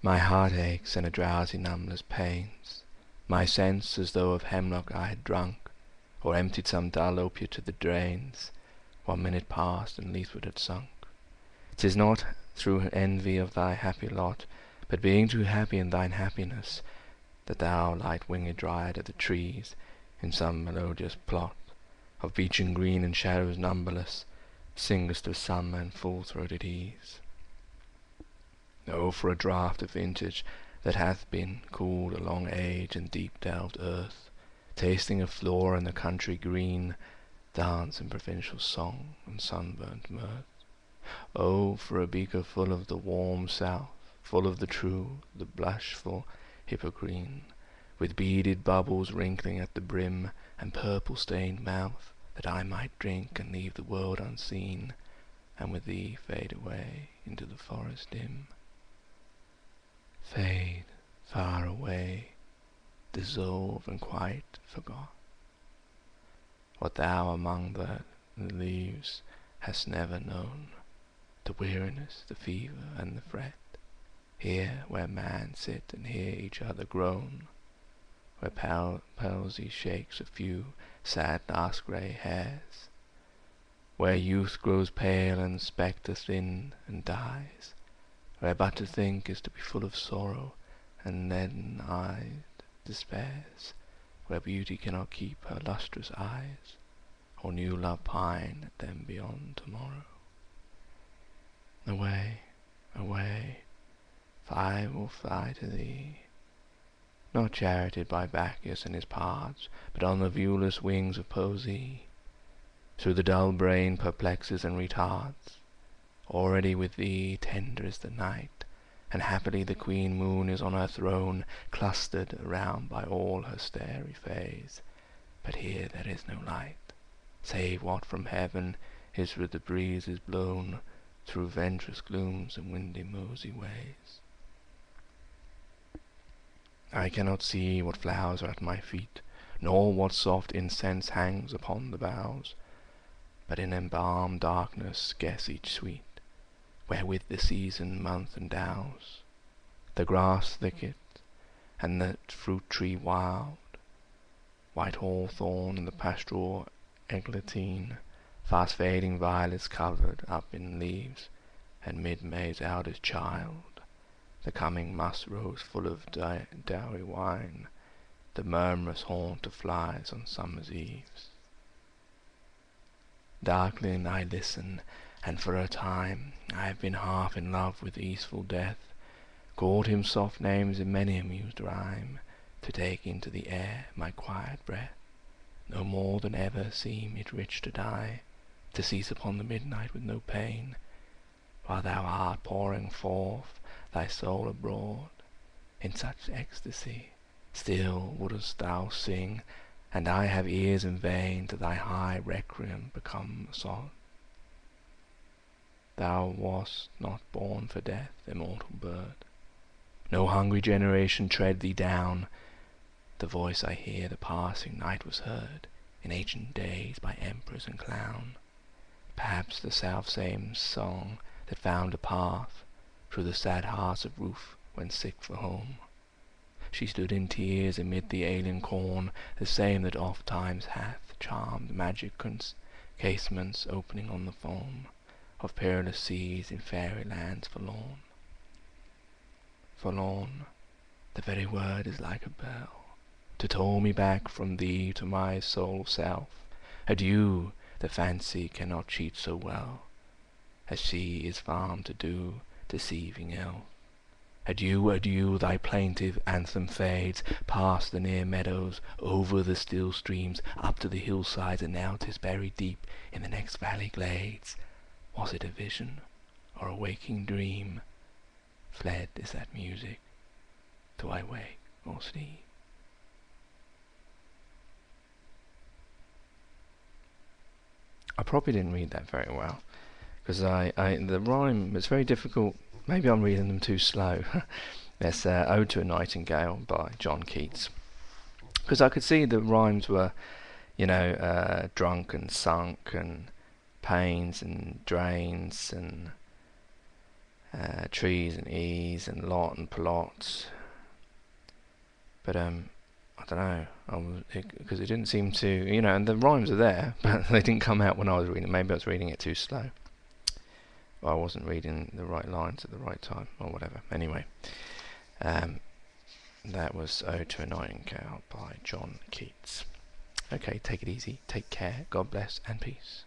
My heart aches and a drowsy numbness pains my sense, as though of hemlock I had drunk, or emptied some dull opiate to the drains. 1 minute passed, and leafward had sunk. 'Tis not through envy of thy happy lot, but being too happy in thine happiness, that thou, light-winged dryad of the trees, in some melodious plot of beech and green and shadows numberless, singest of summer and full-throated ease. Oh, for a draught of vintage that hath been cooled a long age in deep-delved earth, tasting of flora and the country green, dance and provincial song and sunburnt mirth. Oh, for a beaker full of the warm south, full of the true, the blushful hippocrene, with beaded bubbles wrinkling at the brim, and purple-stained mouth, that I might drink and leave the world unseen, and with thee fade away into the forest dim. Fade far away, dissolve and quite forgot what thou among the leaves hast never known, the weariness, the fever, and the fret, here where men sit and hear each other groan, where palsy shakes a few sad last grey hairs, where youth grows pale and spectre thin and dies, where but to think is to be full of sorrow and leaden-eyed despairs, where beauty cannot keep her lustrous eyes, or new love pine at them beyond tomorrow. Away, away, for I will fly to thee, not charioted by Bacchus and his pards, but on the viewless wings of poesy, through the dull brain perplexes and retards. Already with thee tender is the night, and happily the queen moon is on her throne, clustered around by all her starry fays. But here there is no light, save what from heaven is with the breezes blown, through venturous glooms and windy mosey ways. I cannot see what flowers are at my feet, nor what soft incense hangs upon the boughs, but in embalmed darkness guess each sweet, wherewith the season month endows, the grass thicket, and the fruit-tree wild, white hawthorn and the pastoral eglantine, fast-fading violets covered up in leaves, and mid-May's eldest child, the coming musk-rose full of dowry wine, the murmurous haunt of flies on summer's eves. Darkling I listen, and for a time I have been half in love with easeful death, called him soft names in many a mused rhyme, to take into the air my quiet breath, no more than ever seem it rich to die, to cease upon the midnight with no pain, while thou art pouring forth thy soul abroad, in such ecstasy still wouldst thou sing, and I have ears in vain to thy high requiem become a song. Thou wast not born for death, immortal bird, no hungry generation tread thee down. The voice I hear the passing night was heard in ancient days by emperors and clown, perhaps the self-same song that found a path through the sad hearts of Ruth when sick for home. She stood in tears amid the alien corn, the same that oft times hath charmed magic casements opening on the foam of perilous seas in fairy lands forlorn. Forlorn, the very word is like a bell, to toll me back from thee to my sole self. Adieu, the fancy cannot cheat so well as she is farmed to do, deceiving elf. Adieu, adieu, thy plaintive anthem fades past the near meadows, over the still streams, up to the hillsides, and now 'tis buried deep in the next valley glades. Was it a vision or a waking dream? Fled is that music, do I wake or sleep? I probably didn't read that very well, because the rhyme is very difficult. Maybe I'm reading them too slow. There's Ode to a Nightingale by John Keats, because I could see the rhymes were, drunk and sunk and pains and drains trees and ease and lot and plot. But I don't know, because it didn't seem to, and the rhymes are there, but they didn't come out when I was reading. Maybe I was reading it too slow, or I wasn't reading the right lines at the right time, or whatever. Anyway, that was Ode to a Nightingale by John Keats. Okay, take it easy, take care, God bless, and peace.